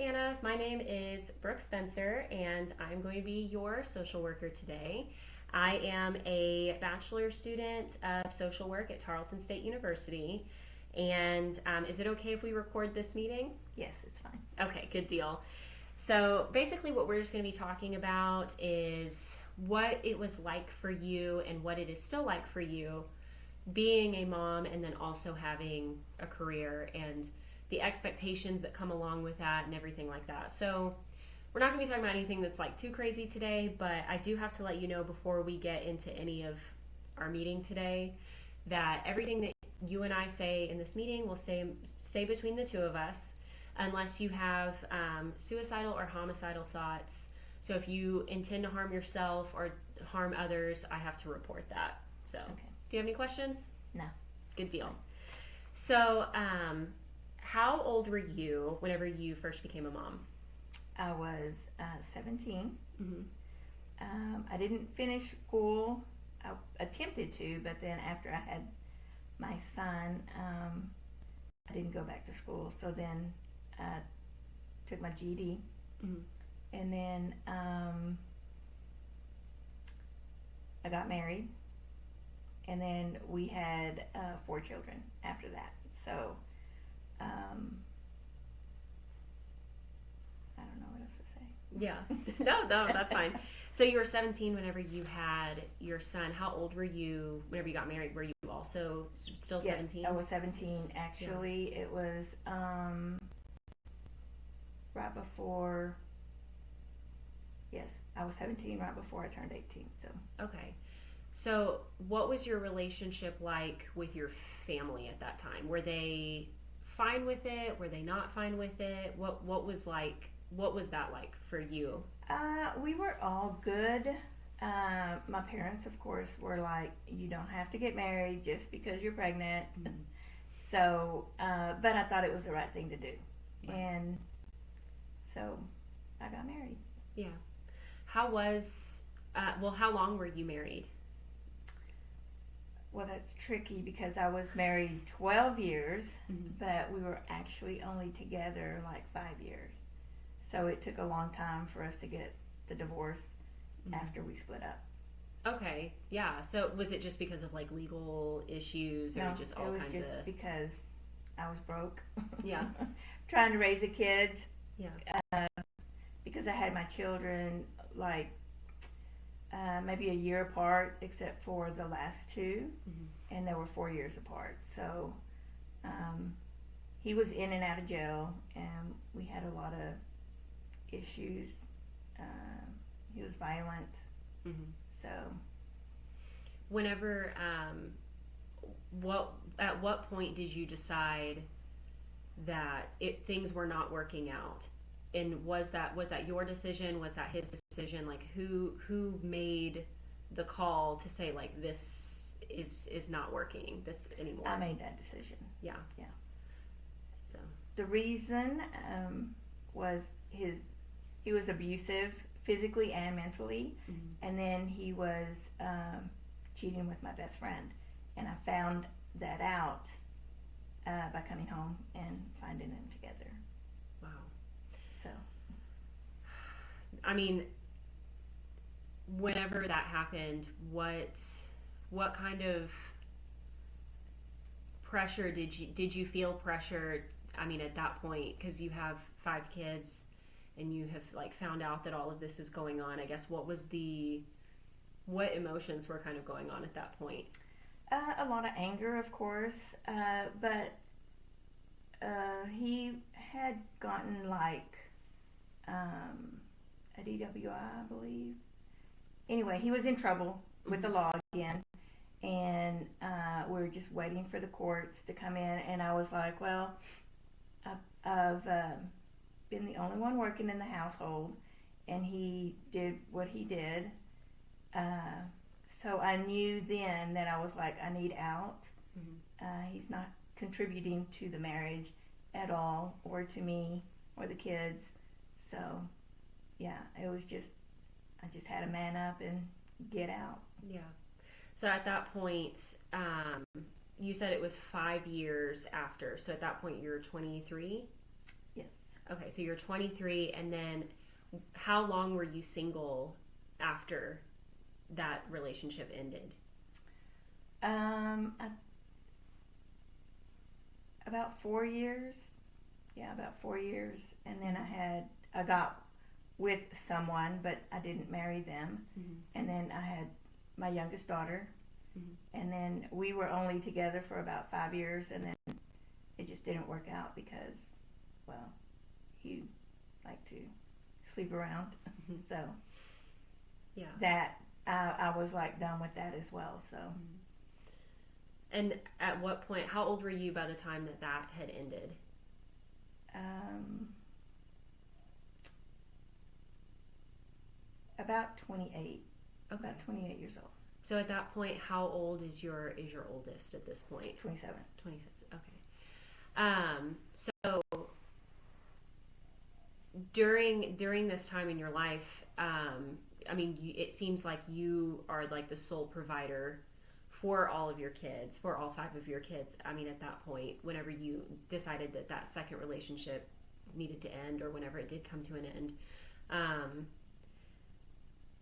Anna. My name is Brooke Spencer, and I'm going to be your social worker today. I am a bachelor student of social work at Tarleton State University. And is it okay if we record this meeting? Yes, it's fine. Okay, good deal. So basically, what we're just going to be talking about is what it was like for you and what it is still like for you being a mom and then also having a career and the expectations that come along with that and everything like that. So, we're not going to be talking about anything that's like too crazy today, but I do have to let you know before we get into any of our meeting today that everything that you and I say in this meeting will stay between the two of us unless you have suicidal or homicidal thoughts. So if you intend to harm yourself or harm others, I have to report that. So, Okay. do you have any questions? No. Good deal. So, how old were you whenever you first became a mom? I was 17. Mm-hmm. I didn't finish school. I attempted to, but then after I had my son, I didn't go back to school. So then I took my GED, Mm-hmm. and then I got married, and then we had 4 children after that. So I don't know what else to say. Yeah. No, that's fine. So you were 17 whenever you had your son. How old were you whenever you got married? Were you also still Yes, 17? I was 17. Actually, it was right before. Yes, I was 17 right before I turned 18. So Okay. So what was your relationship like with your family at that time? Were they fine with it? Were they not fine with it? What was that like for you? we were all good. My parents, of course, were like, "You don't have to get married just because you're pregnant." Mm-hmm. So, but I thought it was the right thing to do, Right. and so I got married. Yeah. How was how long were you married? Well, that's tricky because I was married 12 years, Mm-hmm. but we were actually only together like 5 years. So it took a long time for us to get the divorce Mm-hmm. after we split up. Okay, yeah. So was it just because of like legal issues or No, just it all was kinds just of because I was broke. yeah, Trying to raise a kid yeah, because I had my children like maybe a year apart, except for the last two, mm-hmm. and they were 4 years apart. So um, he was in and out of jail, and we had a lot of issues. Um, he was violent, Mm-hmm. so Whenever what at what point did you decide that things were not working out? And was that your decision? Was that his decision? Like who made the call to say like this is not working this I anymore? made that decision. Yeah. Yeah. So. The reason was his he was abusive physically and mentally, Mm-hmm. and then he was cheating with my best friend, and I found that out by coming home and finding them together. Wow. So I mean, whenever that happened, what kind of pressure did you feel pressure? I mean, at that point, because you have 5 kids and you have like found out that all of this is going on. I guess what emotions were kind of going on at that point? a lot of anger, of course, but he had gotten like a DWI, I believe. Anyway, he was in trouble with the Mm-hmm. law again, and we were just waiting for the courts to come in. And I was like, well, I've been the only one working in the household, and he did what he did. Uh, so I knew then that I was like, I need out. Mm-hmm. He's not contributing to the marriage at all, or to me, or the kids. So yeah, it was just I just had to man up and get out. Yeah. So at that point, you said it was 5 years after. So at that point, you're 23. Yes. Okay, so you're 23, and then how long were you single after that relationship ended? Um, I, about 4 years. Yeah, about 4 years. And then I got with someone, but I didn't marry them. Mm-hmm. And then I had my youngest daughter. Mm-hmm. And then we were only together for about 5 years, and then it just didn't work out because, well, he liked to sleep around. Mm-hmm. So Yeah. that I was like done with that as well. So Mm-hmm. And at what point, how old were you by the time that that had ended? um, about 28, Okay. about 28 years old, So at that point, how old is your oldest at this point? 27. 27. Okay. So during this time in your life, I mean, it seems like you are like the sole provider for all of your kids, for all five of your kids. I mean, at that point, whenever you decided that that second relationship needed to end, or whenever it did come to an end, um,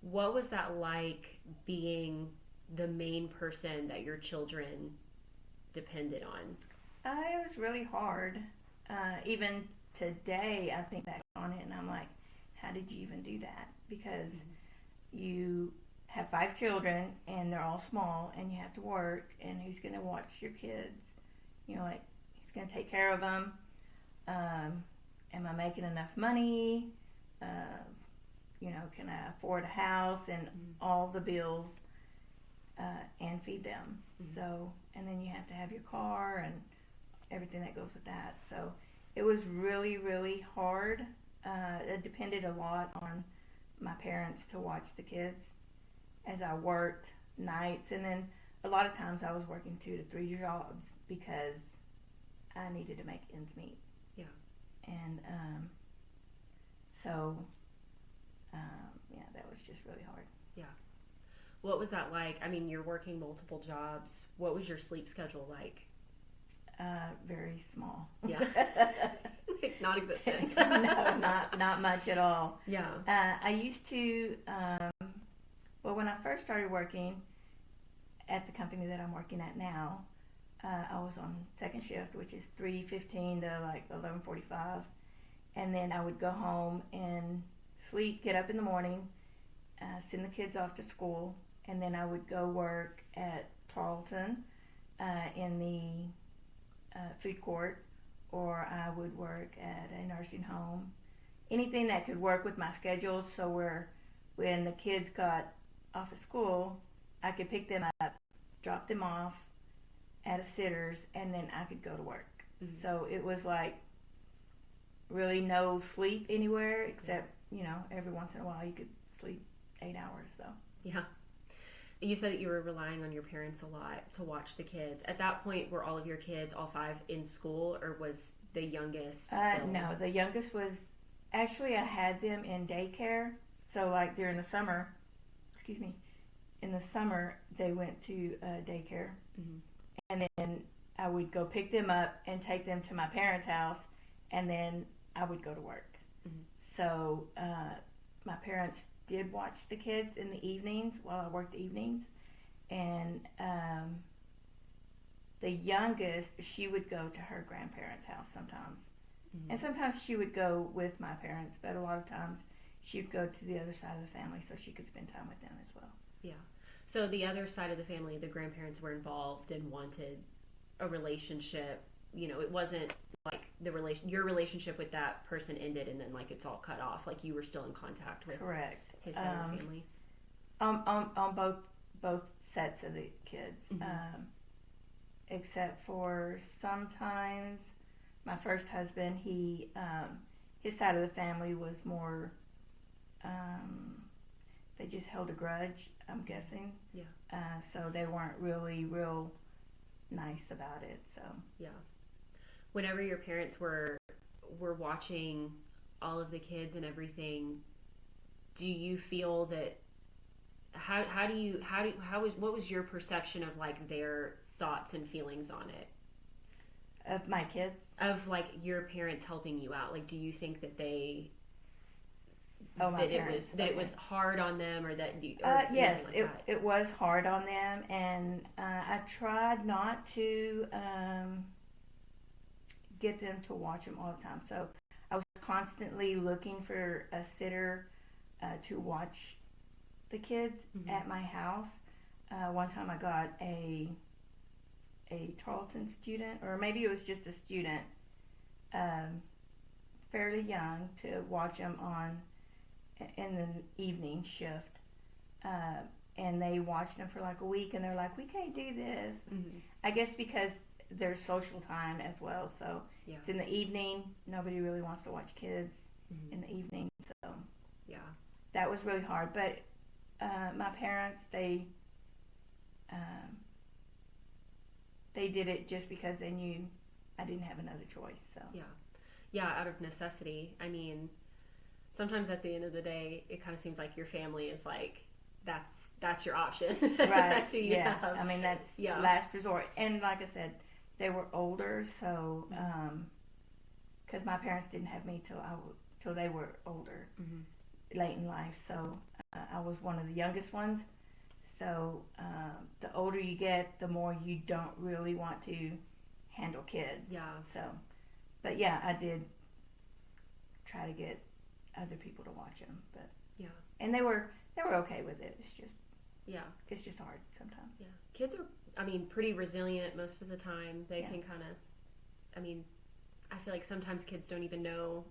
what was that like being the main person that your children depended on? It was really hard. Even today, I think back on it and I'm like, how did you even do that? Because you have 5 children and they're all small and you have to work, and who's going to watch your kids? You know, like, who's going to take care of them? Am I making enough money? Uh, can I afford a house and all the bills and feed them? Mm-hmm. So, and then you have to have your car and everything that goes with that. So it was really, really hard. It depended a lot on my parents to watch the kids as I worked nights, and then a lot of times I was working 2 to 3 jobs because I needed to make ends meet. Yeah. And so that was just really hard. Yeah. What was that like? I mean, you're working multiple jobs. What was your sleep schedule like? Very small. Yeah. Not existent. No, not much at all. Yeah. I used to. When I first started working at the company that I'm working at now, I was on second shift, which is 3:15 to like 11:45, and then I would go home and sleep, get up in the morning, send the kids off to school, and then I would go work at Tarleton in the food court, or I would work at a nursing home. Anything that could work with my schedule, so when the kids got off of school, I could pick them up, drop them off at a sitter's, and then I could go to work. Mm-hmm. So it was like really no sleep anywhere except, every once in a while you could sleep 8 hours. So Yeah. You said that you were relying on your parents a lot to watch the kids. At that point, were all of your kids, all five, in school, or was the youngest still? No, the youngest was, actually I had them in daycare. So like during the summer, in the summer they went to daycare. Mm-hmm. And then I would go pick them up and take them to my parents' house, and then I would go to work. Mm-hmm. So my parents did watch the kids in the evenings while I worked the evenings, and the youngest, she would go to her grandparents' house sometimes. Mm-hmm. And sometimes she would go with my parents, but a lot of times she would go to the other side of the family so she could spend time with them as well. Yeah. So the other side of the family, the grandparents were involved and wanted a relationship. It wasn't like your relationship with that person ended and then like it's all cut off. Like you were still in contact with Correct. his side of the family. On both sets of the kids, Mm-hmm. Except for sometimes my first husband, his side of the family was more. They just held a grudge, I'm guessing. Yeah. So they weren't really real nice about it. So Yeah. Whenever your parents were watching all of the kids and everything, do you feel that what was your perception of like their thoughts and feelings on it? of my kids, of like your parents helping you out? Like, do you think that they Oh, my that parents. it Okay. was hard on them, or that you or Yes, anything like it that? it was hard on them, and I tried not to get them to watch them all the time. So I was constantly looking for a sitter to watch the kids Mm-hmm. at my house. One time I got a Tarleton student, or maybe it was just a student, um, fairly young, to watch them on in the evening shift. Uh, and they watched them for like a week, and they're like, "We can't do this." Mm-hmm. I guess because there's social time as well. So Yeah. it's in the evening. Nobody really wants to watch kids Mm-hmm. in the evening. So Yeah. that was really hard. But my parents, um, they did it just because they knew I didn't have another choice. So Yeah. Yeah, out of necessity. I mean, sometimes at the end of the day, it kind of seems like your family is like that's your option. right, That's who you yes. have. I mean that's Yeah. last resort. And like I said, they were older, so because my parents didn't have me till they were older, late in life. So I was one of the youngest ones. So the older you get, the more you don't really want to handle kids. Yeah. So, but yeah, I did try to get other people to watch them, but Yeah. and they were okay with it. Yeah. It's just hard sometimes. Yeah. Kids are, I mean, pretty resilient most of the time. They Yeah. can kind of, I mean, I feel like sometimes kids don't even know,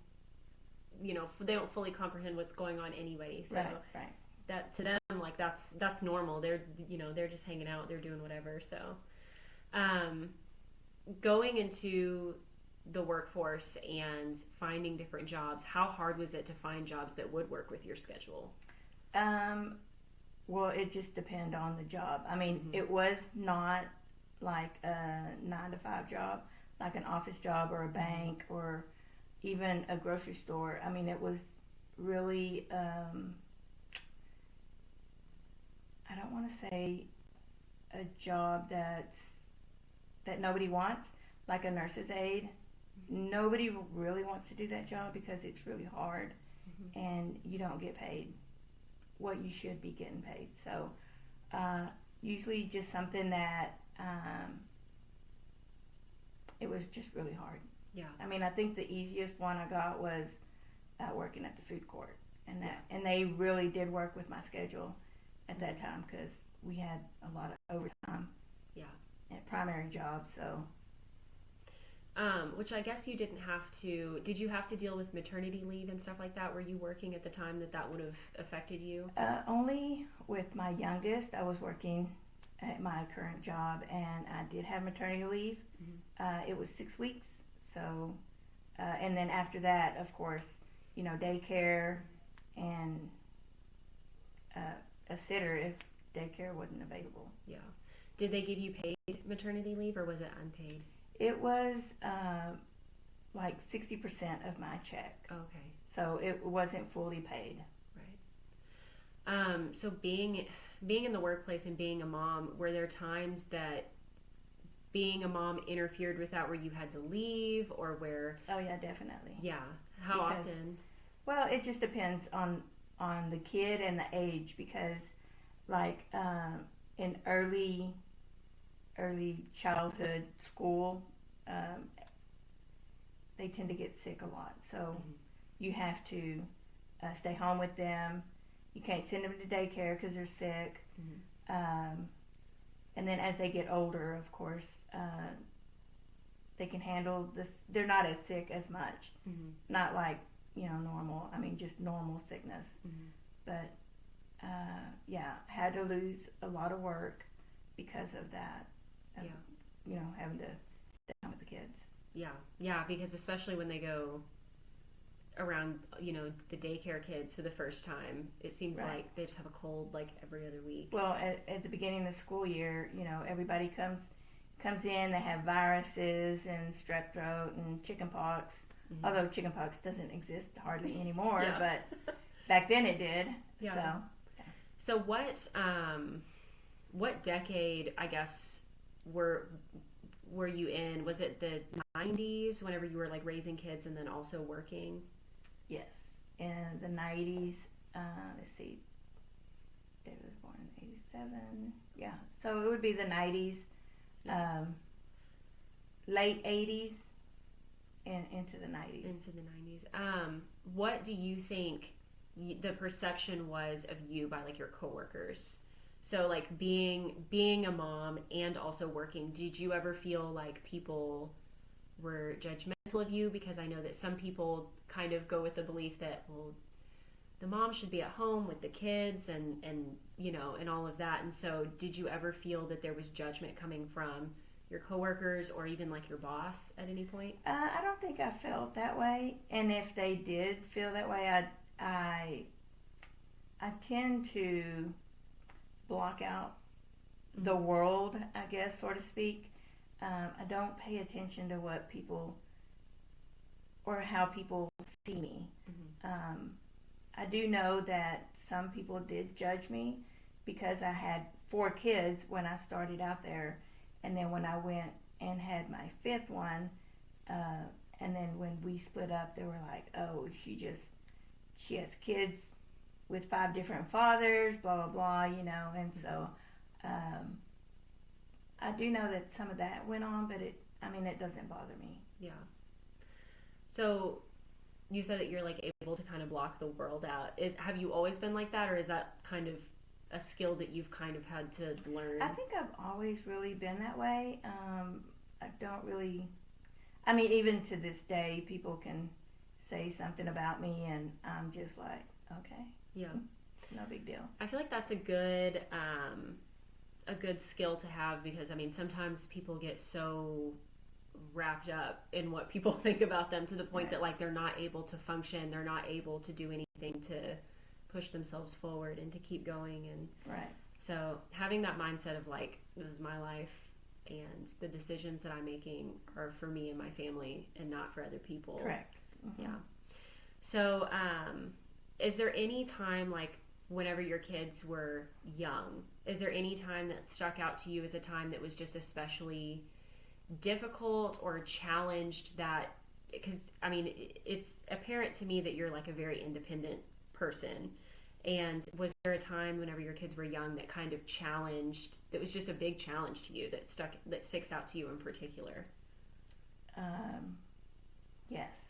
they don't fully comprehend what's going on anyway. So Right. that to them, like that's normal. They're just hanging out. They're doing whatever. So, um, going into the workforce and finding different jobs, how hard was it to find jobs that would work with your schedule? Um, well, it just depended on the job. I mean, Mm-hmm. it was not like a 9 to 5 job, like an office job or a bank or even a grocery store. I mean, it was really, I don't want to say a job that nobody wants, like a nurse's aide. Nobody really wants to do that job because it's really hard, Mm-hmm. and you don't get paid what you should be getting paid. So usually just something that it was just really hard. Yeah. I mean, I think the easiest one I got was working at the food court, and they really did work with my schedule at that time because we had a lot of overtime. Yeah. At primary job, so Which I guess you didn't have to. Did you have to deal with maternity leave and stuff like that? Were you working at the time that would have affected you? only with my youngest, I was working at my current job, and I did have maternity leave. Mm-hmm. It was 6 weeks, so and then after that, of course, daycare and a sitter if daycare wasn't available. Yeah. Did they give you paid maternity leave or was it unpaid? It was like 60% of my check, Okay. so it wasn't fully paid. Right. So being in the workplace and being a mom, were there times that being a mom interfered with that where you had to leave or where? Oh yeah, definitely. Yeah. How Because- often? Well, it just depends on the kid and the age because, like, in early childhood school, they tend to get sick a lot. So Mhm. you have to stay home with them. You can't send them to daycare because they're sick. Mhm. And then as they get older, of course, they can handle this. They're not as sick as much. Mhm. Not like normal. I mean, just normal sickness. Mhm. But yeah, had to lose a lot of work because of that. Of, Yeah. Having to stay home with the kids. Yeah. Yeah. Because especially when they go around, the daycare kids for the first time, it seems Right. like they just have a cold like every other week. Well, at the beginning of the school year, everybody comes in. They have viruses and strep throat and chicken pox. Mhm. Although chicken pox doesn't exist hardly anymore, Yeah. but back then it did. Yeah. So what decade, I guess, were you in? Was it the 90s whenever you were like raising kids and then also working? Yes, in the 90s. Let's see, David was born in 87. Yeah, so it would be the 90s, late 80s, and into the 90s. Into the 90s. What do you think the perception was of you by like your coworkers? So like being a mom and also working, did you ever feel like people were judgmental of you? Because I know that some people kind of go with the belief that, well, the mom should be at home with the kids and you know, and all of that. And so did you ever feel that there was judgment coming from your coworkers or even like your boss at any point? I don't think I felt that way, and if they did feel that way, I tend to block out the world, I guess, so to speak. I don't pay attention to what people or how people see me. I do know that some people did judge me because I had 4 kids when I started out there, and then when I went and had my 5th one, and then when we split up, they were like, "Oh, she has kids with 5 different fathers, blah blah blah," you know. And so I do know that some of that went on, but it doesn't bother me. Yeah. So you said that you're like able to kind of block the world out. Have you always been like that, or is that kind of a skill that you've kind of had to learn? I think I've always really been that way. I don't really. Even to this day, people can say something about me, and I'm just like, okay, yeah, it's no big deal. I feel like that's a good skill to have, because sometimes people get so wrapped up in what people think about them to the point that like they're not able to function, they're not able to do anything to push themselves forward and to keep going. And so having that mindset of like, this is my life and the decisions that I'm making are for me and my family and not for other people. Correct. Yeah. So is there any time, like whenever your kids were young, is there any time that stuck out to you as a time that was just especially difficult or challenged? That, because it's apparent to me that you're like a very independent person, and was there a time whenever your kids were young that kind of challenged, that was just a big challenge to you, that sticks out to you in particular? Yes.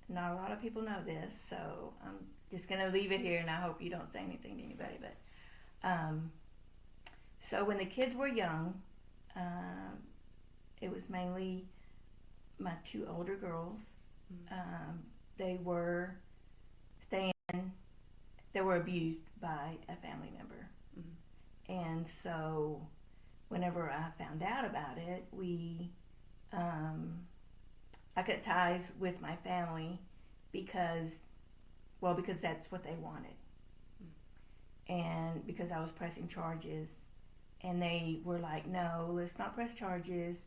Not a lot of people know this, so I'm just going to leave it here, and I hope you don't say anything to anybody. But so when the kids were young, it was mainly my 2 older girls. They were abused by a family member. And so whenever I found out about it, I cut ties with my family because that's what they wanted. And because I was pressing charges, and they were like, "No, let's not press charges.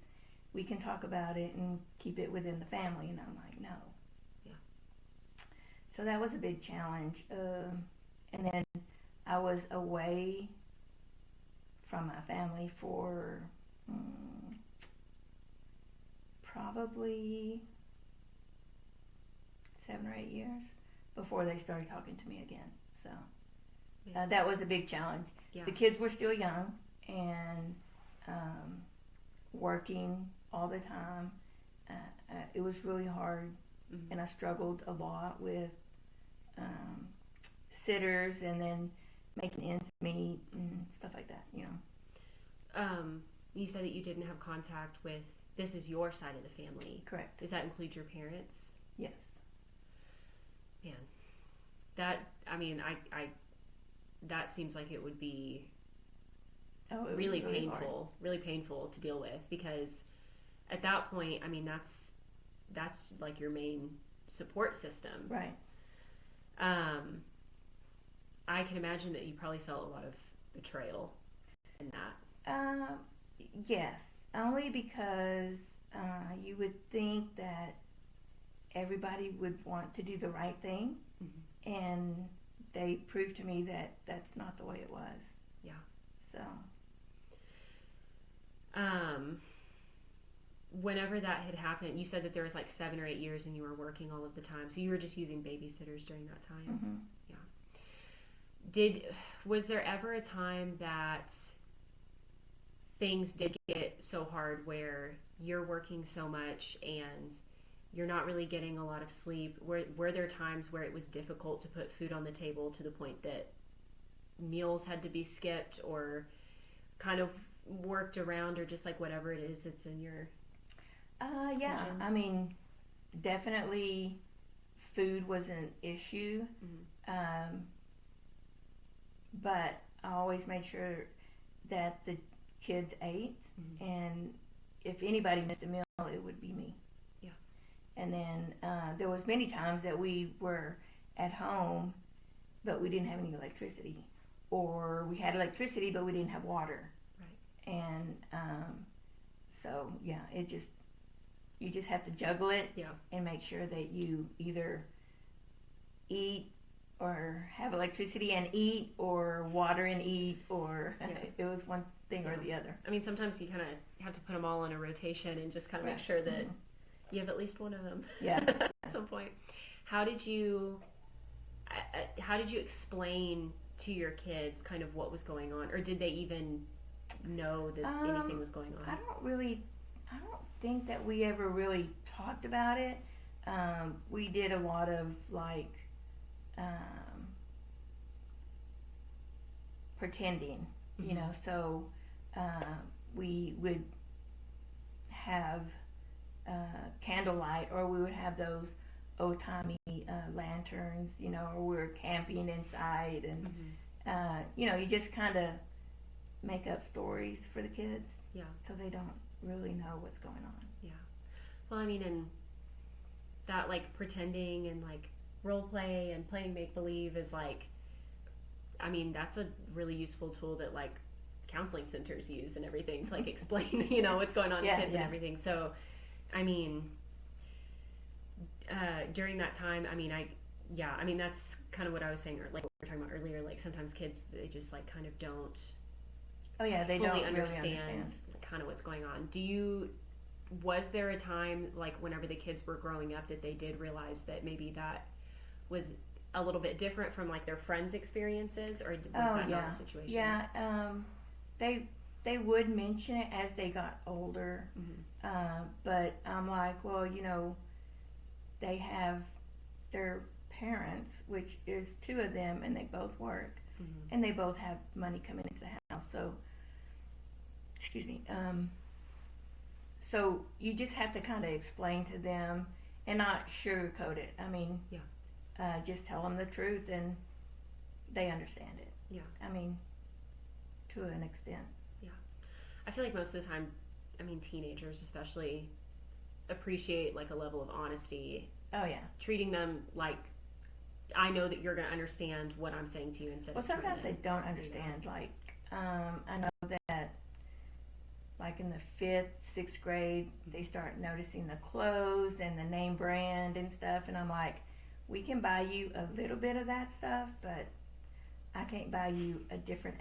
We can talk about it and keep it within the family." And I'm like, "No." Yeah. So that was a big challenge. And then I was away from my family for probably 7 or 8 years before they started talking to me again. So that was a big challenge. Yeah. The kids were still young and working all the time. It was really hard, and I struggled a lot with sitters and then making ends meet and stuff like that, you know. You said that you didn't have contact with, this is your side of the family. Correct. Does that include your parents? Yes. Man, that, that seems like it would be really painful, really painful to deal with, because at that point, that's like your main support system. Right. I can imagine that you probably felt a lot of betrayal in that. Yes, only because you would think that everybody would want to do the right thing, and they proved to me that that's not the way it was. Yeah. So. Um, whenever that had happened, you said that there was like 7 or 8 years and you were working all of the time. So you were just using babysitters during that time. Mm-hmm. Yeah. Was there ever a time that things did get so hard where you're working so much and you're not really getting a lot of sleep? Were there times where it was difficult to put food on the table to the point that meals had to be skipped or kind of worked around, or just like whatever it is that's in your Yeah, vision? I mean, definitely food was an issue, Mm-hmm. but I always made sure that the kids ate, Mm-hmm. and if anybody missed a meal, it would be me. Yeah. And then there was many times that we were at home, but we didn't have any electricity, or we had electricity but we didn't have water. Right. And so yeah, you just have to juggle it, Yeah. and make sure that you either eat or have electricity and eat, or water and eat, or Yeah. it was one thing or Yeah. the other. I mean, sometimes you kind of have to put them all in a rotation and just kind of make Right. sure that Mhm. you have at least one of them Yeah. at some point. How did you how did you explain to your kids kind of what was going on, or did they even know that anything was going on? I don't think that we ever really talked about it. We did a lot of like pretending, you know. So we would have candlelight, or we would have those old timey lanterns, you know, or we were camping inside, and Mm-hmm. you know, you just kind of make up stories for the kids, Yeah. so they don't really know what's going on. Yeah. Well, I mean, and that like pretending and like role play and playing make believe is like, I mean, that's a really useful tool that like counseling centers use and everything to like explain, you know, what's going on Yeah, with kids yeah. and everything. So, I mean, during that time, I mean, that's kind of what I was saying, or like what we were talking about earlier. Like sometimes kids, they just like kind of don't Oh yeah, they fully don't really understand understand. kind of what's going on. Was there a time like whenever the kids were growing up that they did realize that maybe that was a little bit different from like their friends' experiences, or was that Yeah, not the situation? yeah. They would mention it as they got older, Mm-hmm. but I'm like, well, you know, they have their parents, which is two of them, and they both work, Mm-hmm. and they both have money coming into the house. So, excuse me. So you just have to kind of explain to them and not sugarcoat it. I mean, Yeah. just tell them the truth, and they understand it. Yeah. I mean, to an extent. I feel like most of the time, I mean, teenagers especially appreciate like a level of honesty, Oh yeah. treating them like I know that you're going to understand what I'm saying to you instead Well, of trying sometimes to, they don't understand. Like, I know that, like in the fifth, sixth grade, they start noticing the clothes and the name brand and stuff, and I'm like, we can buy you a little bit of that stuff, but I can't buy you a different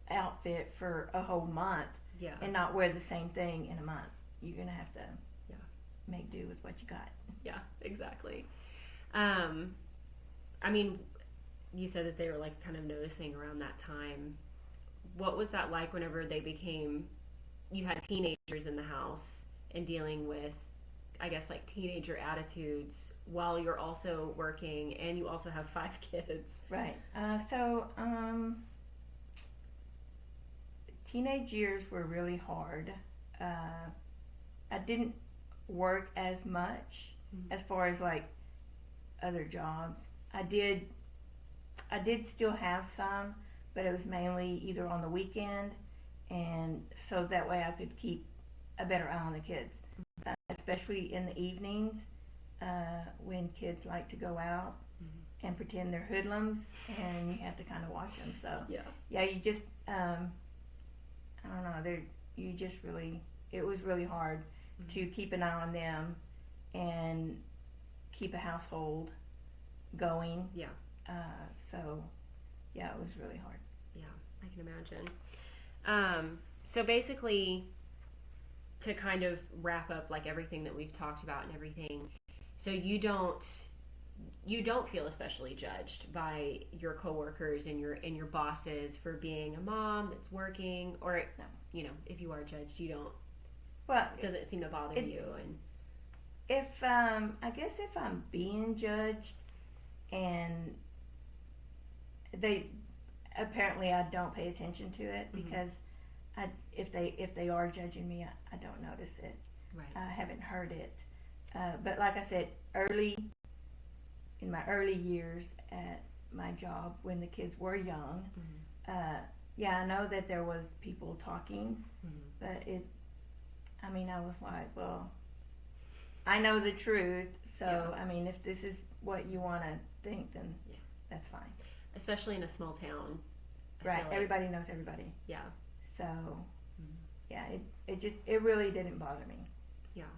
outfit for a whole month Yeah. and not wear the same thing in a month. You're gonna have to Yeah. make do with what you got. Yeah, exactly. I mean, you said that they were like kind of noticing around that time. What was that like whenever you had teenagers in the house and dealing with, I guess, like teenager attitudes while you're also working and you also have 5 kids? Right. Teenage years were really hard. I didn't work as much Mhm. as far as like other jobs. I did still have some, but it was mainly either on the weekend, and so that way I could keep a better eye on the kids, especially in the evenings when kids like to go out and pretend they're hoodlums, and you have to kind of watch them. So Yeah. yeah, you just I don't know. It was really hard to keep an eye on them and keep a household going. Yeah. So yeah, it was really hard. Yeah, I can imagine. So basically, to kind of wrap up like everything that we've talked about and everything, so you don't feel especially judged by your coworkers and your bosses for being a mom that's working, or No. you know, if you are judged, you don't. Well, It doesn't seem to bother it- you, and if I guess if I'm being judged, and they apparently I don't pay attention to it Mhm. because if they are judging me, I don't notice it. right. I haven't heard it. But like I said, in my early years at my job when the kids were young, yeah, I know that there was people talking, but I was like, well, I know the truth, so Yeah. I mean, if this is what you want to think, then Yeah. that's fine. Especially in a small town. I Right? feel like- Everybody knows everybody, Yeah. so Mhm. yeah, it really didn't bother me. Yeah.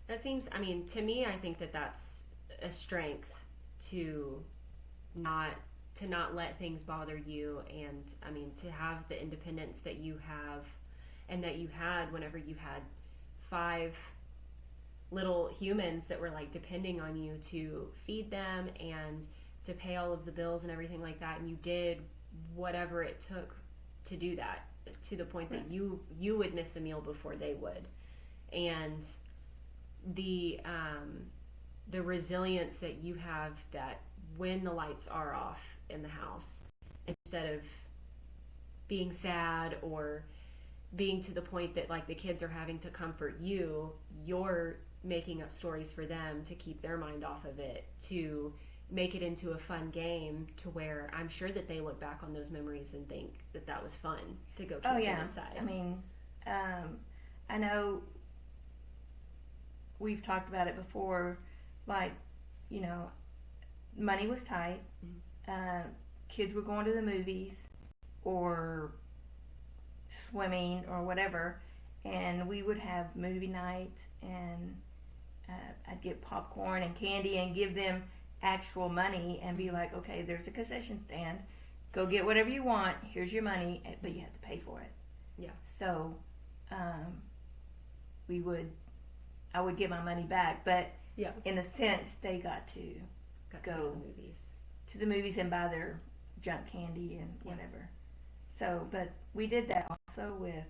That seems, I mean, to me, I think that that's a strength to not let things bother you, and I mean, to have the independence that you have and that you had whenever you had 5 little humans that were like depending on you to feed them and to pay all of the bills and everything like that, and you did whatever it took to do that, to the point that Right. you would miss a meal before they would. And the resilience that you have, that when the lights are off in the house, instead of being sad or being to the point that like the kids are having to comfort you, you're making up stories for them to keep their mind off of it, to make it into a fun game, to where I'm sure that they look back on those memories and think that that was fun to go keep Oh them yeah, inside. I mean, I know we've talked about it before, like, you know, money was tight. Kids were going to the movies or swimming or whatever, and we would have movie night, and I'd get popcorn and candy and give them actual money and be like, okay, there's a concession stand, go get whatever you want, here's your money, but you have to pay for it. Yeah. So I would get my money back, but Yeah. in a sense they got to Got go to go to the movies. to the movies and buy their junk candy and Yeah. whatever. So, but we did that also with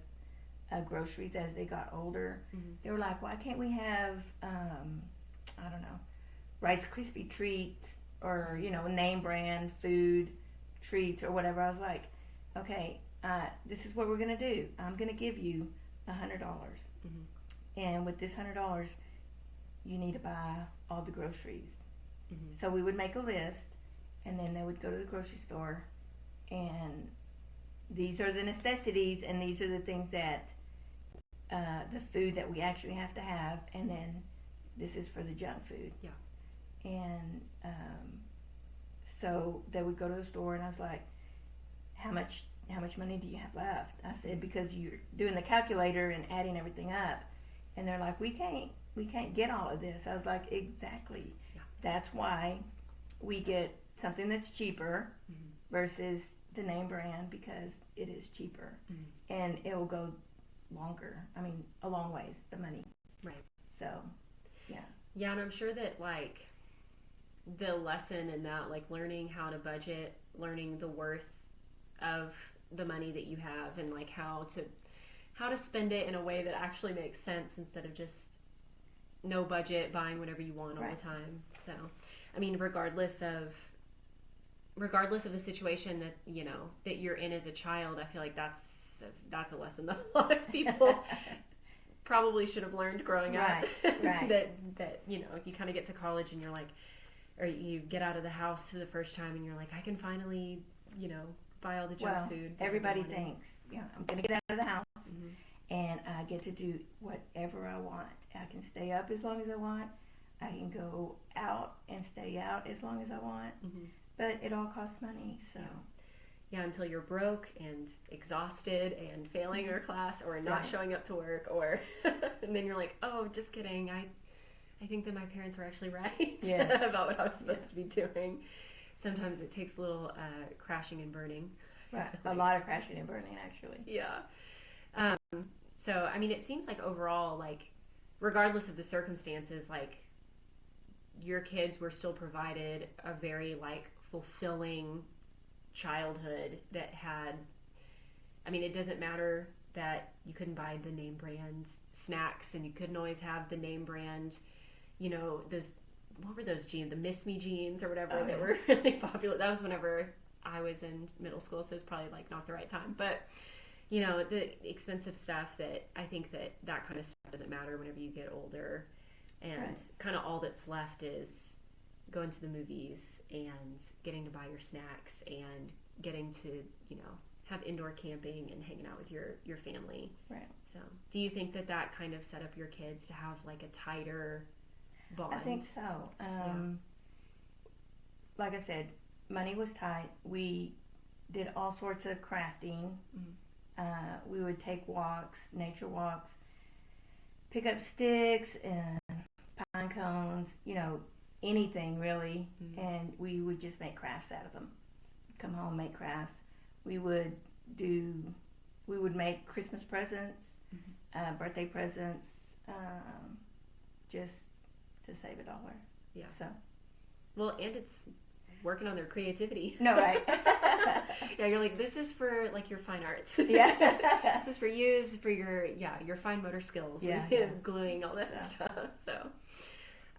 groceries as they got older. Mhm. They were like, why can't we have, I don't know, Rice Krispie treats or, you know, name brand food treats or whatever. I was like, okay, this is what we're going to do. I'm going to give you $100. Mhm. And with this $100, you need to buy all the groceries. Mhm. So we would make a list, and then they would go to the grocery store, and these are the necessities, and these are the things that, the food that we actually have to have, and then this is for the junk food. Yeah. And so they would go to the store, and I was like, how much money do you have left? I said, because you're doing the calculator and adding everything up, and they're like, we can't get all of this. I was like, exactly. Yeah. That's why we get something that's cheaper Mhm. versus the name brand, because it is cheaper, Mhm. and it will go longer. I mean, a long ways, the money. Right. So, Yeah, and I'm sure that like the lesson in that, like learning how to budget, learning the worth of the money that you have, and like how to spend it in a way that actually makes sense, instead of just no budget, buying whatever you want all Right. the time. So, I mean, regardless of the situation that, you know, that you're in as a child, I feel like that's a lesson that a lot of people probably should have learned growing up. Right. that you know, you kind of get to college and you're like, or you get out of the house for the first time and you're like, I can finally, you know, buy all the junk well, food. that everybody I wanted. thinks, I'm going to get out of the house, Mhm. and I get to do whatever I want. I can stay up as long as I want. I can go out and stay out as long as I want. Mhm. But it all costs money, so. Yeah, until you're broke and exhausted and failing your class or not Right. showing up to work, or and then you're like, oh, just kidding. I think that my parents were actually right Yes. about what I was supposed Yes. to be doing. Sometimes it takes a little crashing and burning. Right. A lot of crashing and burning, actually. Yeah. So, I mean, it seems like overall, like, regardless of the circumstances, like, your kids were still provided a very, like, fulfilling childhood that had, I mean, it doesn't matter that you couldn't buy the name brand snacks and you couldn't always have the name brand, you know, those, what were those jeans, the Miss Me jeans or whatever that were really popular. That was whenever I was in middle school, so it's probably like not the right time. But, you know, the expensive stuff that I think that kind of stuff doesn't matter whenever you get older. And kind of all that's left is going to the movies and getting to buy your snacks and getting to, you know, have indoor camping and hanging out with your family. Right. So, do you think that kind of set up your kids to have like a tighter bond? I think so. Like I said, money was tight. We did all sorts of crafting. We would take walks, nature walks, pick up sticks and pine cones, you know, anything really, and we would just make crafts out of them. Come home, make crafts. We would make Christmas presents, birthday presents, just to save $1. Yeah. So. Well, and it's working on their creativity. No, right. Yeah, you're like, this is for like your fine arts. Yeah. This is for you. This is for your fine motor skills. Yeah. Gluing all that stuff. So,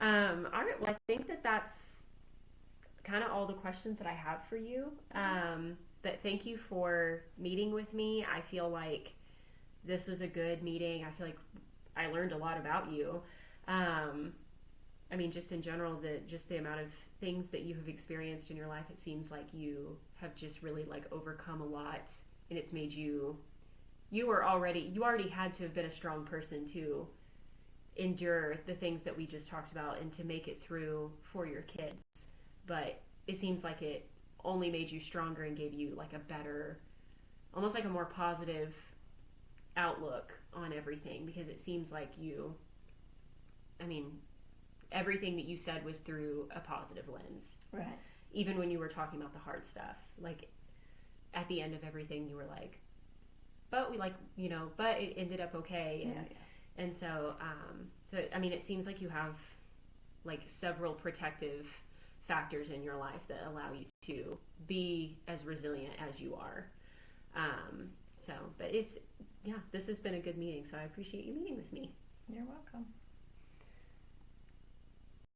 all right. Well, I think that's kind of all the questions that I have for you. But thank you for meeting with me. I feel like this was a good meeting. I feel like I learned a lot about you. I mean, just in general, the amount of things that you have experienced in your life, it seems like you have just really like overcome a lot, and it's made you already had to have been a strong person to endure the things that we just talked about and to make it through for your kids. But it seems like it only made you stronger and gave you like a better, almost like a more positive outlook on everything, because it seems like everything that you said was through a positive lens. Right. Even when you were talking about the hard stuff, like at the end of everything, you were like, but it ended up okay. And so, I mean, it seems like you have like several protective factors in your life that allow you to be as resilient as you are. But this has been a good meeting, so I appreciate you meeting with me. You're welcome.